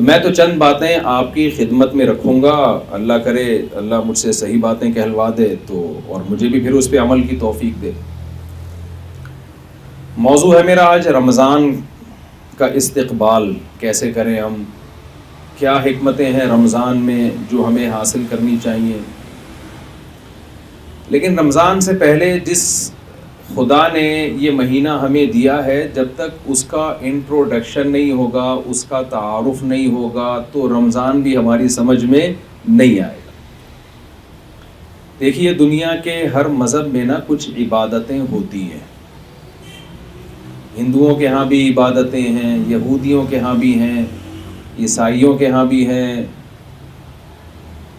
میں تو چند باتیں آپ کی خدمت میں رکھوں گا، اللہ کرے اللہ مجھ سے صحیح باتیں کہلوا دے تو، اور مجھے بھی پھر اس پہ عمل کی توفیق دے۔ موضوع ہے میرا آج رمضان کا استقبال کیسے کریں ہم، کیا حکمتیں ہیں رمضان میں جو ہمیں حاصل کرنی چاہیے۔ لیکن رمضان سے پہلے جس خدا نے یہ مہینہ ہمیں دیا ہے، جب تک اس کا انٹروڈکشن نہیں ہوگا، اس کا تعارف نہیں ہوگا، تو رمضان بھی ہماری سمجھ میں نہیں آئے گا۔ دیکھیے دنیا کے ہر مذہب میں نا کچھ عبادتیں ہوتی ہیں، ہندوؤں کے ہاں بھی عبادتیں ہیں، یہودیوں کے ہاں بھی ہیں، عیسائیوں کے ہاں بھی ہیں۔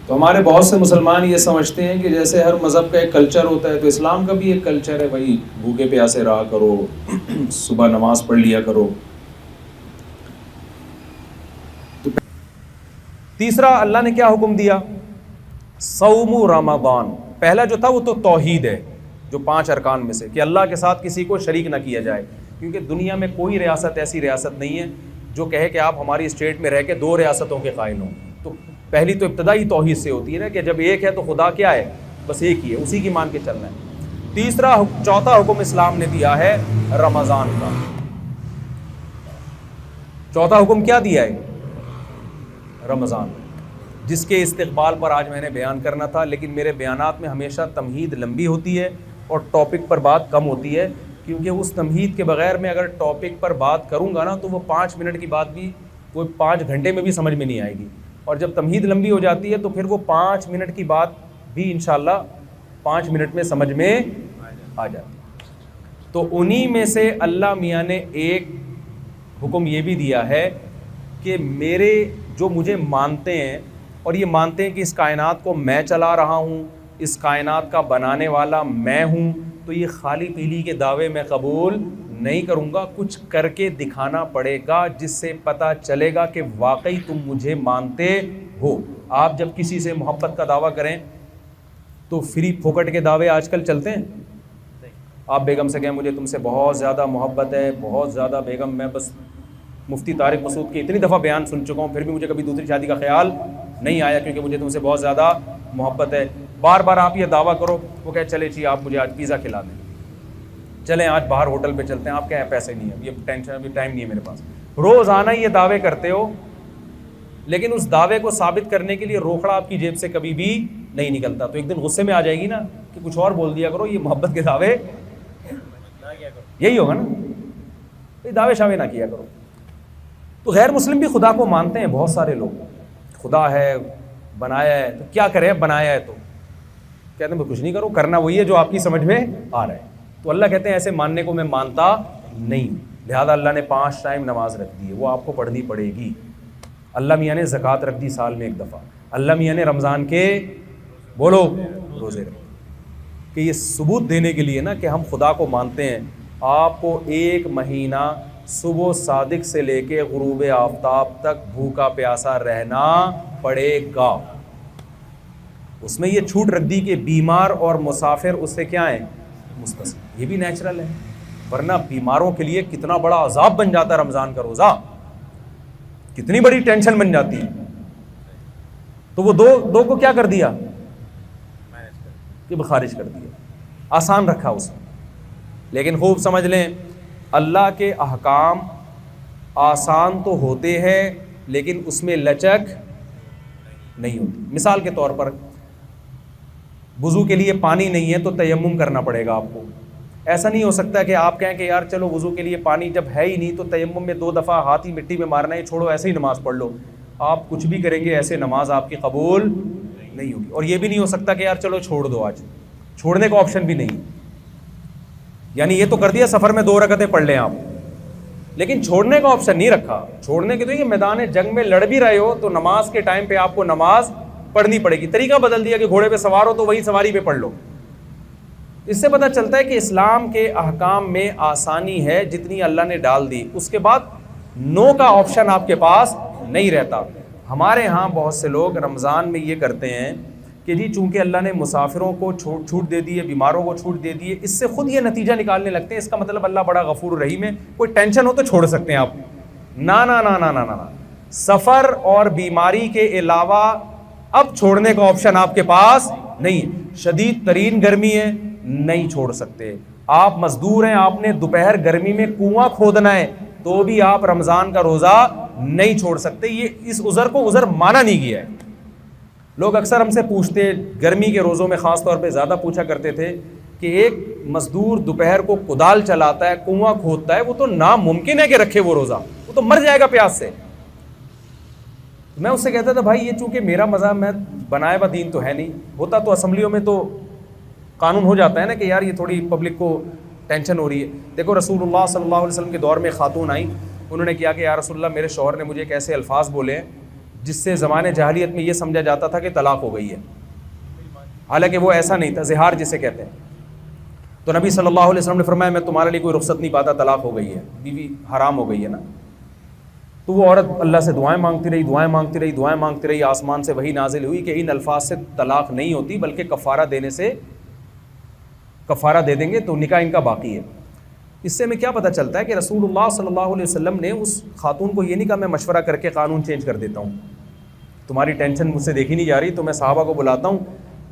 تو ہمارے بہت سے مسلمان یہ سمجھتے ہیں کہ جیسے ہر مذہب کا ایک کلچر ہوتا ہے تو اسلام کا بھی ایک کلچر ہے، بھائی بھوکے پیاسے رہا کرو، صبح نماز پڑھ لیا کرو۔ تیسرا اللہ نے کیا حکم دیا؟ صوم رمضان۔ پہلا جو تھا وہ تو توحید ہے، جو 5 ارکان میں سے، کہ اللہ کے ساتھ کسی کو شریک نہ کیا جائے، کیونکہ دنیا میں کوئی ریاست ایسی ریاست نہیں ہے جو کہے کہ آپ ہماری اسٹیٹ میں رہ کے 2 ریاستوں کے قائل ہوں۔ تو پہلی تو ابتدائی توحید سے ہوتی ہے نا، کہ جب ایک ہے تو خدا کیا ہے؟ بس ایک ہی ہے، اسی کی مان کے چلنا ہے۔ چوتھا حکم اسلام نے دیا ہے رمضان کا۔ چوتھا حکم کیا دیا ہے؟ رمضان، جس کے استقبال پر آج میں نے بیان کرنا تھا، لیکن میرے بیانات میں ہمیشہ تمہید لمبی ہوتی ہے اور ٹاپک پر بات کم ہوتی ہے، کیونکہ اس تمہید کے بغیر میں اگر ٹاپک پر بات کروں گا نا تو وہ 5 منٹ کی بات بھی وہ 5 گھنٹے میں بھی سمجھ میں نہیں آئے گی، اور جب تمہید لمبی ہو جاتی ہے تو پھر وہ 5 منٹ کی بات بھی انشاءاللہ 5 منٹ میں سمجھ میں آ جاتی ہے۔ تو انہی میں سے اللہ میاں نے ایک حکم یہ بھی دیا ہے کہ میرے جو مجھے مانتے ہیں اور یہ مانتے ہیں کہ اس کائنات کو میں چلا رہا ہوں، اس کائنات کا بنانے والا میں ہوں، تو یہ خالی پیلی کے دعوے میں قبول نہیں کروں گا، کچھ کر کے دکھانا پڑے گا جس سے پتہ چلے گا کہ واقعی تم مجھے مانتے ہو۔ آپ جب کسی سے محبت کا دعویٰ کریں تو فری پھوکٹ کے دعوے آج کل چلتے ہیں۔ آپ بیگم سے کہیں مجھے تم سے بہت زیادہ محبت ہے، بہت زیادہ بیگم، میں بس مفتی طارق مسعود کے اتنی دفعہ بیان سن چکا ہوں، پھر بھی مجھے کبھی دوسری شادی کا خیال نہیں آیا، کیونکہ مجھے تم سے بہت زیادہ محبت ہے۔ بار بار آپ یہ دعویٰ کرو، وہ کہے چلے جی آپ مجھے آج پیزا کھلا دیں، چلیں آج باہر ہوٹل پہ چلتے ہیں، آپ کہیں پیسے نہیں ہیں، یہ ٹینشن، ابھی ٹائم نہیں ہے میرے پاس۔ روزانہ یہ دعوے کرتے ہو، لیکن اس دعوے کو ثابت کرنے کے لیے روکڑا آپ کی جیب سے کبھی بھی نہیں نکلتا۔ تو ایک دن غصے میں آ جائے گی نا کہ کچھ اور بول دیا کرو، یہ محبت کے دعوے یہی ہوگا نا، یہ دعوے شاوے نہ کیا کرو۔ تو غیر مسلم بھی خدا کو مانتے ہیں، بہت سارے لوگ، خدا ہے، بنایا ہے، تو کیا کریں؟ بنایا ہے تو کہتے ہیں کچھ نہیں کرو، کرنا وہی ہے جو آپ کی سمجھ میں آ رہا ہے۔ تو اللہ کہتے ہیں ایسے ماننے کو میں مانتا نہیں، لہذا اللہ نے 5 ٹائم نماز رکھ دی ہے، وہ آپ کو پڑھنی پڑے گی۔ اللہ میاں نے زکوٰۃ رکھ دی سال میں 1 دفعہ، اللہ میاں نے رمضان کے بولو روزے رکھے، کہ یہ ثبوت دینے کے لیے نا کہ ہم خدا کو مانتے ہیں۔ آپ کو 1 مہینہ صبح صادق سے لے کے غروب آفتاب تک بھوکا پیاسا رہنا پڑے گا۔ اس میں یہ چھوٹ رکھ دی کہ بیمار اور مسافر اس سے کیا ہیں؟ مستثنی۔ یہ بھی نیچرل ہے، ورنہ بیماروں کے لیے کتنا بڑا عذاب بن جاتا ہے رمضان کا روزہ، کتنی بڑی ٹینشن بن جاتی ہے۔ تو وہ دو کو کیا کر دیا؟ کہ خارج کر دیا، آسان رکھا اس میں۔ لیکن خوب سمجھ لیں اللہ کے احکام آسان تو ہوتے ہیں لیکن اس میں لچک نہیں ہوتی۔ مثال کے طور پر وضو کے لیے پانی نہیں ہے تو تیمم کرنا پڑے گا آپ کو۔ ایسا نہیں ہو سکتا کہ آپ کہیں کہ یار چلو وضو کے لیے پانی جب ہے ہی نہیں تو تیمم میں 2 دفعہ ہاتھ ہی مٹی میں مارنا ہے، چھوڑو ایسے ہی نماز پڑھ لو۔ آپ کچھ بھی کریں گے ایسے نماز آپ کی قبول نہیں ہوگی۔ اور یہ بھی نہیں ہو سکتا کہ یار چلو چھوڑ دو، آج چھوڑنے کا آپشن بھی نہیں، یعنی یہ تو کر دیا سفر میں 2 رکعتیں پڑھ لیں آپ، لیکن چھوڑنے کا آپشن نہیں رکھا۔ چھوڑنے کے تو یہ میدان جنگ میں لڑ بھی رہے ہو تو نماز کے ٹائم پہ آپ کو نماز پڑھنی پڑے گی۔ طریقہ بدل دیا کہ گھوڑے پہ سوار ہو تو وہی سواری پہ پڑھ لو۔ اس سے پتہ چلتا ہے کہ اسلام کے احکام میں آسانی ہے جتنی اللہ نے ڈال دی، اس کے بعد نو کا آپشن آپ کے پاس نہیں رہتا۔ ہمارے ہاں بہت سے لوگ رمضان میں یہ کرتے ہیں کہ جی چونکہ اللہ نے مسافروں کو چھوٹ دے دی ہے، بیماروں کو چھوٹ دے دی ہے، اس سے خود یہ نتیجہ نکالنے لگتے ہیں اس کا مطلب اللہ بڑا غفور رحیم ہے، کوئی ٹینشن ہو تو چھوڑ سکتے ہیں آپ۔ نہ نہ نہ نہ نہ نہ، سفر اور بیماری کے علاوہ اب چھوڑنے کا آپشن آپ کے پاس نہیں. شدید ترین گرمی ہے, نہیں چھوڑ سکتے. آپ مزدور ہیں, آپ نے دوپہر گرمی میں کنواں کھودنا ہے, تو بھی آپ رمضان کا روزہ نہیں چھوڑ سکتے. یہ اس عذر کو عذر مانا نہیں گیا ہے. لوگ اکثر ہم سے پوچھتے, گرمی کے روزوں میں خاص طور پہ زیادہ پوچھا کرتے تھے کہ ایک مزدور دوپہر کو کدال چلاتا ہے, کنواں کھودتا ہے, وہ تو ناممکن ہے کہ رکھے وہ روزہ, وہ تو مر جائے گا پیاس سے. میں اس سے کہتا تھا بھائی یہ چونکہ میرا مذہب میں بنائے ہوا دین تو ہے نہیں, ہوتا تو اسمبلیوں میں تو قانون ہو جاتا ہے نا کہ یار یہ تھوڑی پبلک کو ٹینشن ہو رہی ہے. دیکھو رسول اللہ صلی اللہ علیہ وسلم کے دور میں خاتون آئیں, انہوں نے کیا کہ یا رسول اللہ میرے شوہر نے مجھے ایک ایسے الفاظ بولے ہیں جس سے زمانے جاہلیت میں یہ سمجھا جاتا تھا کہ طلاق ہو گئی ہے, حالانکہ وہ ایسا نہیں تھا, زہار جسے کہتے ہیں. تو نبی صلی اللہ علیہ وسلم نے فرمایا میں تمہارے لیے کوئی رخصت نہیں پاتا, طلاق ہو گئی ہے, بیوی حرام ہو گئی ہے نا. تو وہ عورت اللہ سے دعائیں مانگتی رہی, دعائیں مانگتی رہی, دعائیں مانگتی رہی. آسمان سے وحی نازل ہوئی کہ ان الفاظ سے طلاق نہیں ہوتی بلکہ کفارہ دینے سے کفارہ دے دیں گے تو نکاح ان کا باقی ہے. اس سے ہمیں کیا پتہ چلتا ہے کہ رسول اللہ صلی اللہ علیہ وسلم نے اس خاتون کو یہ نہیں کہا میں مشورہ کر کے قانون چینج کر دیتا ہوں, تمہاری ٹینشن مجھ سے دیکھی نہیں جا رہی تو میں صحابہ کو بلاتا ہوں,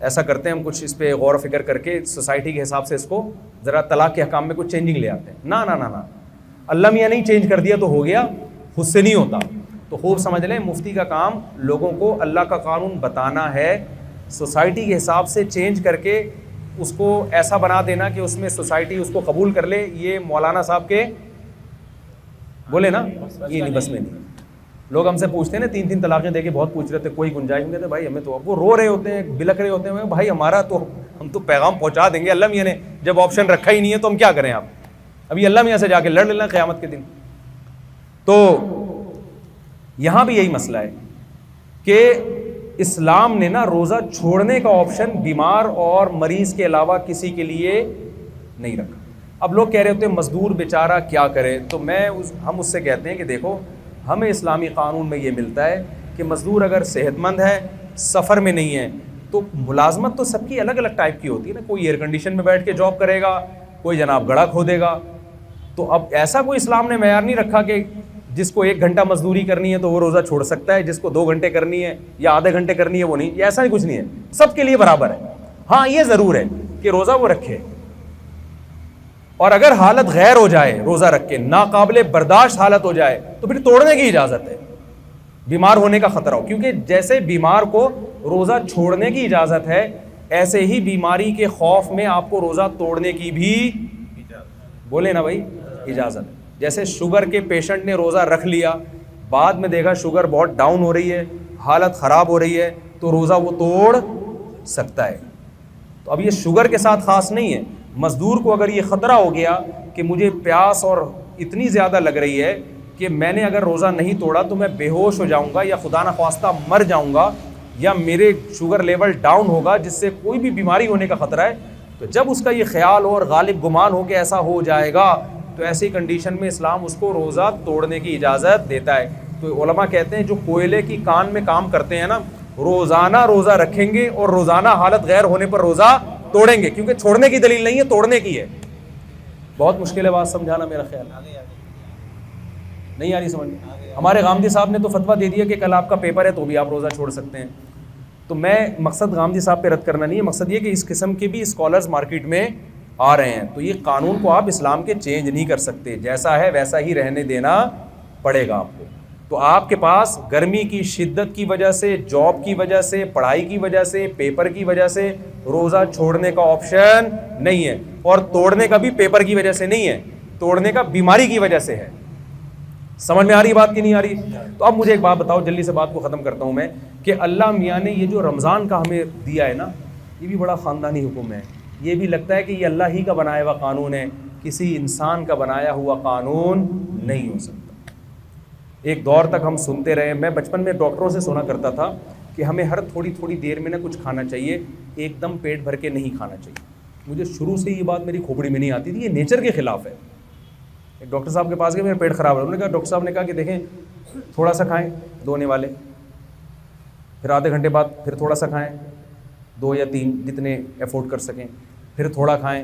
ایسا کرتے ہیں ہم کچھ اس پہ غور و فکر کر کے سوسائٹی کے حساب سے اس کو ذرا طلاق کے حکام میں کچھ چینجنگ لے آتے ہیں. نا نا نا نا, اللہ میاں نہیں چینج کر دیا تو ہو گیا, خود سے نہیں ہوتا. تو خوب سمجھ لیں مفتی کا کام لوگوں کو اللہ کا قانون بتانا ہے, سوسائٹی کے حساب سے چینج کر کے اس کو ایسا بنا دینا کہ اس میں سوسائٹی اس کو قبول کر لے. یہ مولانا صاحب کے بولے نا, یہ نہیں بس میں نہیں. لوگ ہم سے پوچھتے ہیں نا 3 طلاقیں دے کے بہت پوچھ رہے تھے, کوئی گنجائش نہیں. کہتے بھائی ہمیں تو, وہ رو رہے ہوتے ہیں, بلک رہے ہوتے ہیں, بھائی ہمارا تو ہم تو پیغام پہنچا دیں گے, اللہ میاں نے جب آپشن رکھا ہی نہیں ہے تو ہم کیا کریں. آپ ابھی اللہ میاں سے جا کے لڑ لینا قیامت کے دن. تو یہاں بھی یہی مسئلہ ہے کہ اسلام نے نا روزہ چھوڑنے کا آپشن بیمار اور مریض کے علاوہ کسی کے لیے نہیں رکھا. اب لوگ کہہ رہے ہوتے ہیں مزدور بیچارہ کیا کرے, تو ہم اس سے کہتے ہیں کہ دیکھو ہمیں اسلامی قانون میں یہ ملتا ہے کہ مزدور اگر صحت مند ہے, سفر میں نہیں ہے, تو ملازمت تو سب کی الگ الگ ٹائپ کی ہوتی ہے نا. کوئی ایئر کنڈیشن میں بیٹھ کے جاب کرے گا, کوئی جناب گڑھا کھودے گا. تو اب ایسا کوئی اسلام نے معیار نہیں رکھا کہ جس کو 1 گھنٹہ مزدوری کرنی ہے تو وہ روزہ چھوڑ سکتا ہے, جس کو 2 گھنٹے کرنی ہے یا آدھے گھنٹے کرنی ہے وہ نہیں. ایسا ہی کچھ نہیں ہے, سب کے لیے برابر ہے. ہاں یہ ضرور ہے کہ روزہ وہ رکھے, اور اگر حالت غیر ہو جائے روزہ رکھ کے, ناقابل برداشت حالت ہو جائے تو پھر توڑنے کی اجازت ہے, بیمار ہونے کا خطرہ ہو. کیونکہ جیسے بیمار کو روزہ چھوڑنے کی اجازت ہے, ایسے ہی بیماری کے خوف میں آپ کو روزہ توڑنے کی بھی بولے نا بھائی اجازت. جیسے شوگر کے پیشنٹ نے روزہ رکھ لیا, بعد میں دیکھا شوگر بہت ڈاؤن ہو رہی ہے, حالت خراب ہو رہی ہے, تو روزہ وہ توڑ سکتا ہے. تو اب یہ شوگر کے ساتھ خاص نہیں ہے. مزدور کو اگر یہ خطرہ ہو گیا کہ مجھے پیاس اور اتنی زیادہ لگ رہی ہے کہ میں نے اگر روزہ نہیں توڑا تو میں بے ہوش ہو جاؤں گا یا خدا نخواستہ مر جاؤں گا یا میرے شوگر لیول ڈاؤن ہوگا جس سے کوئی بھی بیماری ہونے کا خطرہ ہے, تو جب اس کا یہ خیال اور غالب گمان ہو کہ ایسا ہو جائے گا تو ایسی کنڈیشن میں اسلام اس کو روزہ توڑنے کی اجازت دیتا ہے. تو علماء کہتے ہیں جو کوئلے کی کان میں کام کرتے ہیں نا, روزانہ روزہ رکھیں گے اور روزانہ حالت غیر ہونے پر روزہ توڑیں گے, کیونکہ چھوڑنے کی دلیل نہیں ہے, توڑنے کی ہے. بہت مشکل ہے بات سمجھانا, میرا خیال نہیں آ رہی سمجھ. ہمارے غامدی صاحب نے تو فتویٰ دے دیا کہ کل آپ کا پیپر ہے تو بھی آپ روزہ چھوڑ سکتے ہیں. تو میں مقصد غامدی صاحب پہ رد کرنا نہیں ہے, مقصد یہ کہ اس قسم کے بھی اسکالرز مارکیٹ میں آ رہے ہیں. تو یہ قانون کو آپ اسلام کے چینج نہیں کر سکتے, جیسا ہے ویسا ہی رہنے دینا پڑے گا آپ کو. تو آپ کے پاس گرمی کی شدت کی وجہ سے, جاب کی وجہ سے, پڑھائی کی وجہ سے, پیپر کی وجہ سے روزہ چھوڑنے کا آپشن نہیں ہے, اور توڑنے کا بھی پیپر کی وجہ سے نہیں ہے, توڑنے کا بیماری کی وجہ سے ہے. سمجھ میں آ رہی بات کی نہیں آ رہی؟ تو اب مجھے ایک بات بتاؤ, جلدی سے بات کو ختم کرتا ہوں میں, کہ اللہ میاں نے یہ جو رمضان کا ہمیں دیا ہے نا, یہ بھی بڑا خاندانی حکم ہے. یہ بھی لگتا ہے کہ یہ اللہ ہی کا بنایا ہوا قانون ہے, کسی انسان کا بنایا ہوا قانون نہیں ہو سکتا. ایک دور تک ہم سنتے رہے, میں بچپن میں ڈاکٹروں سے سنا کرتا تھا کہ ہمیں ہر تھوڑی تھوڑی دیر میں نہ کچھ کھانا چاہیے, ایک دم پیٹ بھر کے نہیں کھانا چاہیے. مجھے شروع سے یہ بات میری کھوپڑی میں نہیں آتی تھی, یہ نیچر کے خلاف ہے. ایک ڈاکٹر صاحب کے پاس گئے, میرا پیٹ خراب ہے. انہوں نے کہا, ڈاکٹر صاحب نے کہا کہ دیکھیں تھوڑا سا کھائیں 2 ہونے والے, پھر آدھے گھنٹے بعد پھر تھوڑا سا کھائیں, 2 یا 3 جتنے افورڈ کر سکیں, پھر تھوڑا کھائیں.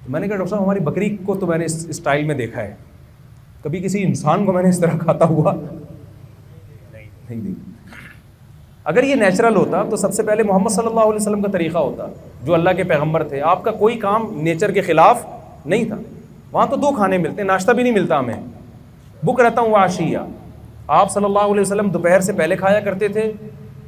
میں نے کہا ڈاکٹر صاحب ہماری بکری کو تو میں نے اس اسٹائل میں دیکھا ہے, کبھی کسی انسان کو میں نے اس طرح کھاتا ہوا نہیں دیکھی. اگر یہ نیچرل ہوتا تو سب سے پہلے محمد صلی اللہ علیہ وسلم کا طریقہ ہوتا, جو اللہ کے پیغمبر تھے. آپ کا کوئی کام نیچر کے خلاف نہیں تھا. وہاں تو 2 کھانے ملتے ہیں, ناشتہ بھی نہیں ملتا ہمیں. بکرۃ و عشیہ, آپ صلی اللہ علیہ وسلم دوپہر سے پہلے کھایا کرتے تھے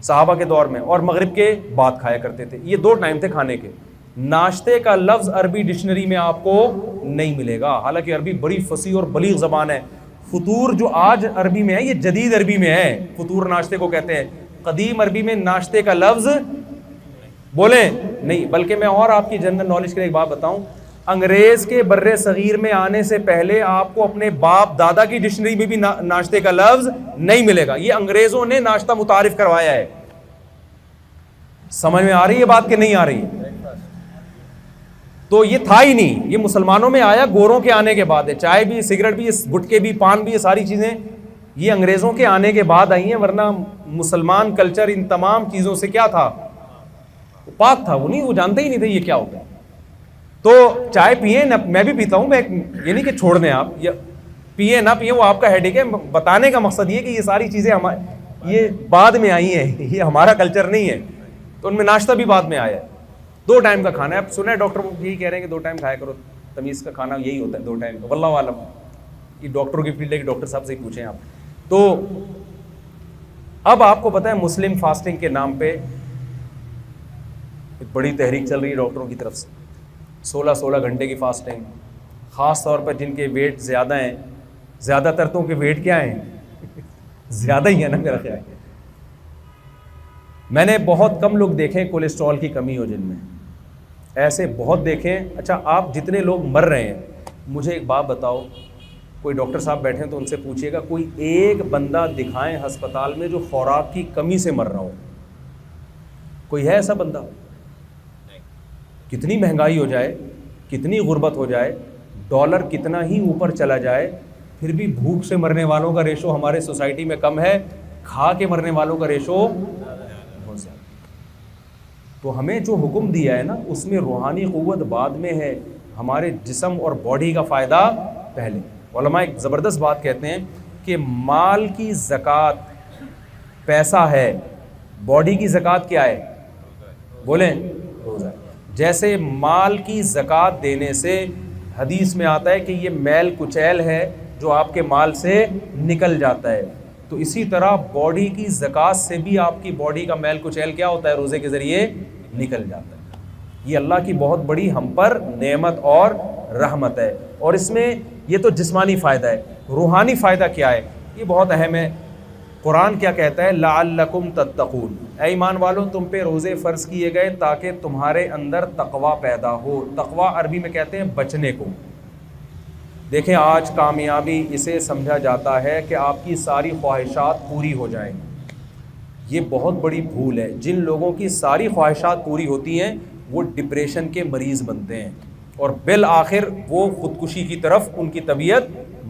صحابہ کے دور میں, اور مغرب کے بعد کھایا کرتے تھے. یہ 2 ٹائم تھے کھانے کے. ناشتے کا لفظ عربی ڈکشنری میں آپ کو نہیں ملے گا, حالانکہ عربی بڑی فصیح اور بلیغ زبان ہے. فطور جو آج عربی میں ہے یہ جدید عربی میں ہے. فطور ناشتے کو کہتے ہیں. قدیم عربی میں ناشتے کا لفظ بولیں نہیں. بلکہ میں اور آپ کی جنرل نالج کے لیے ایک بات بتاؤں, انگریز کے بر صغیر میں آنے سے پہلے آپ کو اپنے باپ دادا کی ڈکشنری میں بھی ناشتے کا لفظ نہیں ملے گا. یہ انگریزوں نے ناشتہ متعارف کروایا ہے. سمجھ میں آ رہی ہے بات کہ نہیں آ رہی؟ تو یہ تھا ہی نہیں, یہ مسلمانوں میں آیا گوروں کے آنے کے بعد ہے. چائے بھی, سگریٹ بھی, گٹکے بھی, پان بھی, یہ ساری چیزیں یہ انگریزوں کے آنے کے بعد آئی ہیں. ورنہ مسلمان کلچر ان تمام چیزوں سے کیا تھا, پاک تھا. وہ جانتے ہی نہیں تھے یہ کیا ہوتا ہے. تو چائے پیئیں نہ, میں بھی پیتا ہوں, میں یہ نہیں کہ چھوڑ دیں آپ, پیئیں نہ پیئیں وہ آپ کا ہیڈیک ہے. بتانے کا مقصد یہ کہ یہ ساری چیزیں یہ بعد میں آئی ہیں, یہ ہمارا کلچر نہیں ہے. تو ان میں ناشتہ بھی بعد میں آیا ہے. 2 ٹائم کا کھانا ہے. اب سنا ہے ڈاکٹر یہی کہہ رہے ہیں کہ 2 ٹائم کھایا کرو, تمیز کا کھانا یہی ہوتا ہے 2 ٹائم کا. واللہ عالم, یہ ڈاکٹروں کی فیلڈ ہے کہ ڈاکٹر صاحب سے ہی پوچھیں آپ. تو اب آپ کو پتہ ہے مسلم فاسٹنگ کے نام پہ ایک بڑی تحریک چل رہی ہے ڈاکٹروں کی طرف سے. 16 گھنٹے کی فاسٹنگ, خاص طور پر جن کے ویٹ زیادہ ہیں. زیادہ تر تو کے ویٹ کیا ہیں, زیادہ ہی ہے نا میرا خیال. میں نے بہت کم لوگ دیکھے کولیسٹرول کی کمی ہو جن میں, ایسے بہت دیکھیں. اچھا آپ جتنے لوگ مر رہے ہیں, مجھے ایک بات بتاؤ, کوئی ڈاکٹر صاحب بیٹھے ہیں تو ان سے پوچھیے گا کوئی ایک بندہ دکھائیں ہسپتال میں جو خوراک کی کمی سے مر رہا ہو. کوئی ہے ایسا بندہ؟ کتنی مہنگائی ہو جائے, کتنی غربت ہو جائے, ڈالر کتنا ہی اوپر چلا جائے, پھر بھی بھوک سے مرنے والوں کا ریشو ہمارے سوسائٹی میں کم ہے, کھا کے مرنے والوں کا ریشو بہت زیادہ. تو ہمیں جو حکم دیا ہے نا اس میں روحانی قوت بعد میں ہے, ہمارے جسم اور باڈی کا فائدہ پہلے. علماء ایک زبردست بات کہتے ہیں کہ مال کی زکوٰۃ پیسہ ہے, باڈی کی زکوٰۃ کیا ہے, بولیں روزہ. جیسے مال کی زکوٰۃ دینے سے حدیث میں آتا ہے کہ یہ میل کچیل ہے جو آپ کے مال سے نکل جاتا ہے, تو اسی طرح باڈی کی زکوٰۃ سے بھی آپ کی باڈی کا میل کچیل کیا ہوتا ہے, روزے کے ذریعے نکل جاتا ہے. یہ اللہ کی بہت بڑی ہم پر نعمت اور رحمت ہے. اور اس میں یہ تو جسمانی فائدہ ہے, روحانی فائدہ کیا ہے یہ بہت اہم ہے. قرآن کیا کہتا ہے, لعلکم تتقون, اے ایمان والوں تم پہ روزے فرض کیے گئے تاکہ تمہارے اندر تقوی پیدا ہو. تقوی عربی میں کہتے ہیں بچنے کو. دیکھیں آج کامیابی اسے سمجھا جاتا ہے کہ آپ کی ساری خواہشات پوری ہو جائیں. یہ بہت بڑی بھول ہے. جن لوگوں کی ساری خواہشات پوری ہوتی ہیں وہ ڈپریشن کے مریض بنتے ہیں, اور بالآخر وہ خودکشی کی طرف ان کی طبیعت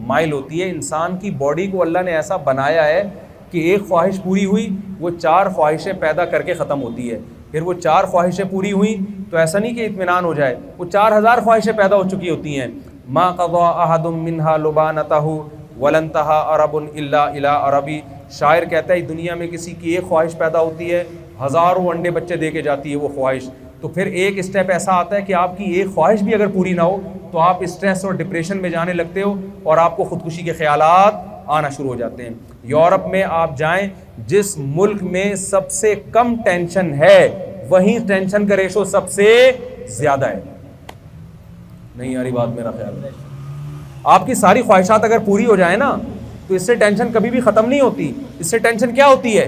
مائل ہوتی ہے. انسان کی باڈی کو اللہ نے ایسا بنایا ہے کہ ایک خواہش پوری ہوئی وہ 4 خواہشیں پیدا کر کے ختم ہوتی ہے. پھر وہ 4 خواہشیں پوری ہوئیں تو ایسا نہیں کہ اطمینان ہو جائے, وہ 4000 خواہشیں پیدا ہو چکی ہوتی ہیں. ما قضى احد منها لبانته ولنتهى عرب الا الى عربی. شاعر کہتا ہے دنیا میں کسی کی ایک خواہش پیدا ہوتی ہے, ہزاروں انڈے بچے دے کے جاتی ہے وہ خواہش. تو پھر ایک اسٹیپ ایسا آتا ہے کہ آپ کی ایک خواہش بھی اگر پوری نہ ہو تو آپ اسٹریس اور ڈپریشن میں جانے لگتے ہو اور آپ کو خودکشی کے خیالات آنا شروع ہو جاتے ہیں. یورپ میں آپ جائیں, جس ملک میں سب سے کم ٹینشن ہے وہیں ٹینشن کا ریشو سب سے زیادہ ہے. نہیں آ رہی بات میرا خیال ہے. آپ کی ساری خواہشات اگر پوری ہو جائیں نا تو اس سے ٹینشن کبھی بھی ختم نہیں ہوتی. اس سے ٹینشن کیا ہوتی ہے,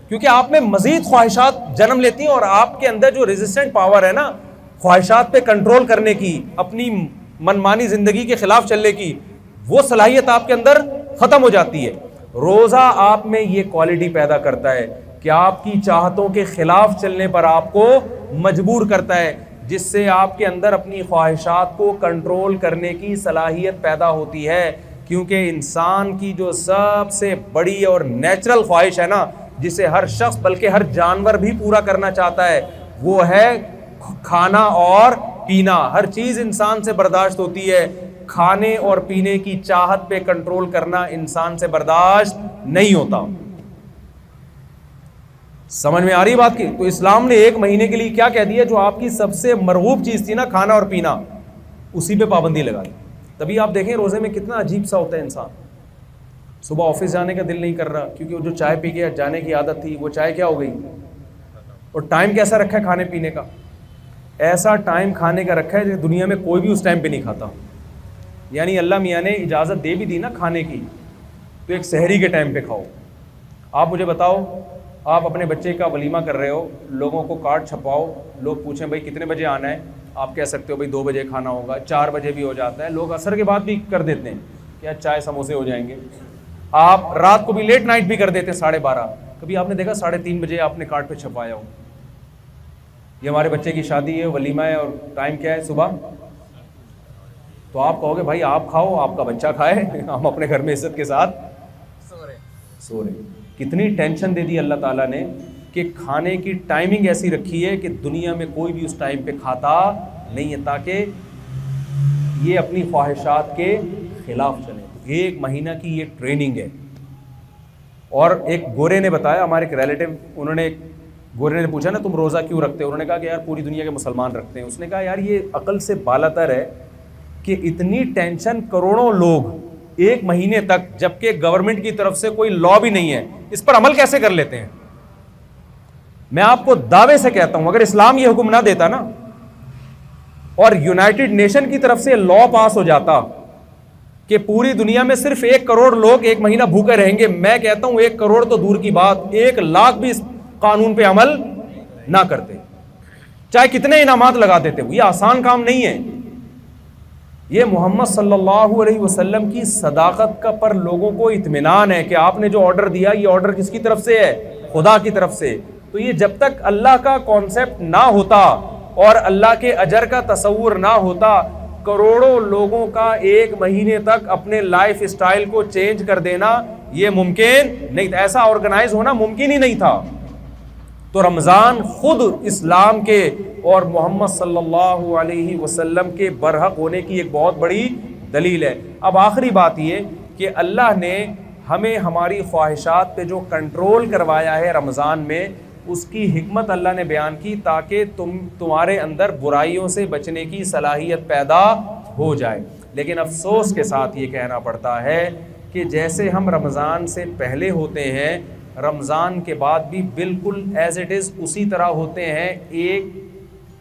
کیونکہ آپ میں مزید خواہشات جنم لیتی ہیں, اور آپ کے اندر جو ریزسٹنٹ پاور ہے نا خواہشات پہ کنٹرول کرنے کی, اپنی منمانی زندگی کے خلاف چلنے کی, وہ صلاحیت آپ کے اندر ختم ہو جاتی ہے. روزہ آپ میں یہ کوالٹی پیدا کرتا ہے کہ آپ کی چاہتوں کے خلاف چلنے پر آپ کو مجبور کرتا ہے, جس سے آپ کے اندر اپنی خواہشات کو کنٹرول کرنے کی صلاحیت پیدا ہوتی ہے. کیونکہ انسان کی جو سب سے بڑی اور نیچرل خواہش ہے نا, جسے ہر شخص بلکہ ہر جانور بھی پورا کرنا چاہتا ہے, وہ ہے کھانا اور پینا. ہر چیز انسان سے برداشت ہوتی ہے, کھانے اور پینے کی چاہت پہ کنٹرول کرنا انسان سے برداشت نہیں ہوتا. سمجھ میں آ رہی بات کی؟ تو اسلام نے 1 مہینے کے لیے کیا کہہ دیا؟ جو آپ کی سب سے مرغوب چیز تھی نا، کھانا اور پینا، اسی پہ پابندی لگا دی. تبھی آپ دیکھیں روزے میں کتنا عجیب سا ہوتا ہے انسان. صبح آفس جانے کا دل نہیں کر رہا کیونکہ وہ جو چائے پی کے جانے کی عادت تھی وہ چائے کیا ہو گئی. اور ٹائم کیسا رکھا ہے کھانے پینے کا؟ ایسا ٹائم کھانے کا رکھا ہے جو دنیا میں کوئی بھی اس ٹائم پہ نہیں کھاتا. یعنی اللہ میاں نے اجازت دے بھی دی نا کھانے کی، تو ایک سحری کے ٹائم پہ کھاؤ. آپ مجھے بتاؤ، آپ اپنے بچے کا ولیمہ کر رہے ہو، لوگوں کو کارڈ چھپاؤ، لوگ پوچھیں بھائی کتنے بجے آنا ہے، آپ کہہ سکتے ہو بھائی 2 بجے کھانا ہوگا، 4 بجے بھی ہو جاتا ہے، لوگ عصر کے بعد بھی کر دیتے ہیں کیا چائے سموسے ہو جائیں گے. آپ رات کو بھی لیٹ نائٹ بھی کر دیتے ہیں 12:30. کبھی آپ نے دیکھا 3:30 بجے آپ نے کارڈ پہ چھپایا ہو؟ یہ ہمارے بچے کی شادی ہے، ولیمہ ہے، اور ٹائم کیا ہے صبح. تو آپ کہو گے بھائی آپ کھاؤ، آپ کا بچہ کھائے، ہم اپنے گھر میں عزت کے ساتھ سو رہے. کتنی ٹینشن دے دی اللہ تعالیٰ نے کہ کھانے کی ٹائمنگ ایسی رکھی ہے کہ دنیا میں کوئی بھی اس ٹائم پہ کھاتا نہیں ہے، تاکہ یہ اپنی خواہشات کے خلاف چلے. 1 مہینہ کی یہ ٹریننگ ہے. اور ایک گورے نے بتایا، ہمارے ایک ریلیٹو، گورے نے پوچھا نا تم روزہ کیوں رکھتے ہو؟ انہوں نے کہا کہ یار پوری دنیا کے مسلمان رکھتے ہیں. اس نے کہا یار یہ عقل سے بالاتر ہے کہ اتنی ٹینشن کروڑوں لوگ 1 مہینے تک، جبکہ گورنمنٹ کی طرف سے کوئی لا بھی نہیں ہے، اس پر عمل کیسے کر لیتے ہیں؟ میں آپ کو دعوے سے کہتا ہوں اگر اسلام یہ حکم نہ دیتا نا، اور یونائٹڈ نیشن کی طرف سے لا پاس ہو جاتا کہ پوری دنیا میں صرف 1 کروڑ لوگ 1 مہینہ بھوکے رہیں گے، میں کہتا ہوں 1 کروڑ تو دور کی بات، 1 لاکھ بھی اس قانون پہ عمل نہ کرتے، چاہے کتنے انعامات لگا دیتے. یہ آسان کام نہیں ہے. یہ محمد صلی اللہ علیہ وسلم کی صداقت کا پر لوگوں کو اطمینان ہے کہ آپ نے جو آرڈر دیا یہ آرڈر کس کی طرف سے ہے؟ خدا کی طرف سے. تو یہ جب تک اللہ کا کانسیپٹ نہ ہوتا اور اللہ کے اجر کا تصور نہ ہوتا، کروڑوں لوگوں کا 1 مہینے تک اپنے لائف اسٹائل کو چینج کر دینا یہ ممکن نہیں تھا. ایسا آرگنائز ہونا ممکن ہی نہیں تھا. تو رمضان خود اسلام کے اور محمد صلی اللہ علیہ وسلم کے برحق ہونے کی ایک بہت بڑی دلیل ہے. اب آخری بات یہ کہ اللہ نے ہمیں ہماری خواہشات پہ جو کنٹرول کروایا ہے رمضان میں، اس کی حکمت اللہ نے بیان کی تاکہ تمہارے اندر برائیوں سے بچنے کی صلاحیت پیدا ہو جائے. لیکن افسوس کے ساتھ یہ کہنا پڑتا ہے کہ جیسے ہم رمضان سے پہلے ہوتے ہیں، رمضان کے بعد بھی بالکل ایز اٹ از اسی طرح ہوتے ہیں.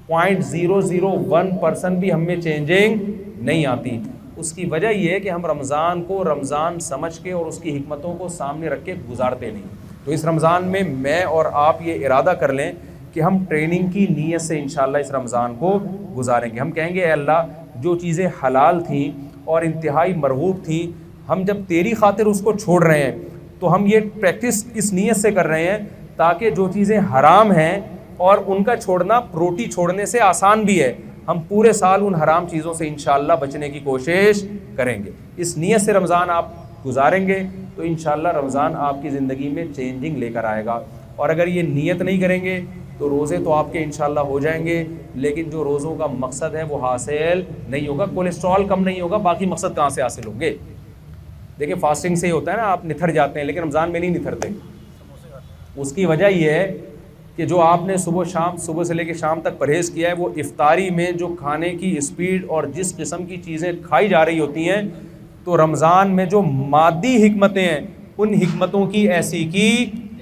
1.001% بھی ہم میں چینجنگ نہیں آتی. اس کی وجہ یہ ہے کہ ہم رمضان کو رمضان سمجھ کے اور اس کی حکمتوں کو سامنے رکھ کے گزارتے نہیں. تو اس رمضان میں اور آپ یہ ارادہ کر لیں کہ ہم ٹریننگ کی نیت سے انشاءاللہ اس رمضان کو گزاریں گے. ہم کہیں گے اے اللہ جو چیزیں حلال تھیں اور انتہائی مرغوب تھیں، ہم جب تیری خاطر اس کو چھوڑ رہے ہیں تو ہم یہ پریکٹس اس نیت سے کر رہے ہیں تاکہ جو چیزیں حرام ہیں اور ان کا چھوڑنا روٹی چھوڑنے سے آسان بھی ہے، ہم پورے سال ان حرام چیزوں سے انشاءاللہ بچنے کی کوشش کریں گے. اس نیت سے رمضان آپ گزاریں گے تو انشاءاللہ رمضان آپ کی زندگی میں چینجنگ لے کر آئے گا. اور اگر یہ نیت نہیں کریں گے تو روزے تو آپ کے انشاءاللہ ہو جائیں گے، لیکن جو روزوں کا مقصد ہے وہ حاصل نہیں ہوگا. کولیسٹرول کم نہیں ہوگا، باقی مقصد کہاں سے حاصل ہوں گے؟ دیکھیں فاسٹنگ سے ہی ہوتا ہے نا، آپ نتھر جاتے ہیں لیکن رمضان میں نہیں نتھرتے. اس کی وجہ یہ ہے کہ جو آپ نے صبح سے لے کے شام تک پرہیز کیا ہے، وہ افطاری میں جو کھانے کی اسپیڈ اور جس قسم کی چیزیں کھائی جا رہی ہوتی ہیں، تو رمضان میں جو مادی حکمتیں ہیں ان حکمتوں کی ایسی کی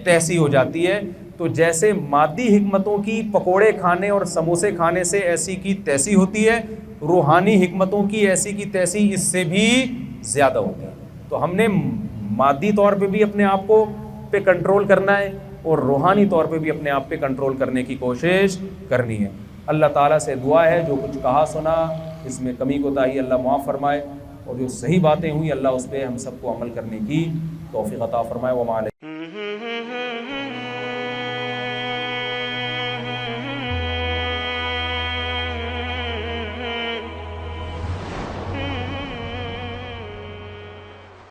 تیسی ہو جاتی ہے. تو جیسے مادی حکمتوں کی پکوڑے کھانے اور سموسے کھانے سے ایسی کی تیسی ہوتی ہے، روحانی حکمتوں کی ایسی کی تیسی اس سے بھی زیادہ ہوتی ہے. تو ہم نے مادی طور پہ بھی اپنے آپ کو پہ کنٹرول کرنا ہے اور روحانی طور پہ بھی اپنے آپ پہ کنٹرول کرنے کی کوشش کرنی ہے. اللہ تعالیٰ سے دعا ہے جو کچھ کہا سنا اس میں کمی کوتاہی اللہ معاف فرمائے، اور جو صحیح باتیں ہوئی اللہ اس پہ ہم سب کو عمل کرنے کی توفیق عطا فرمائے. وما علیہ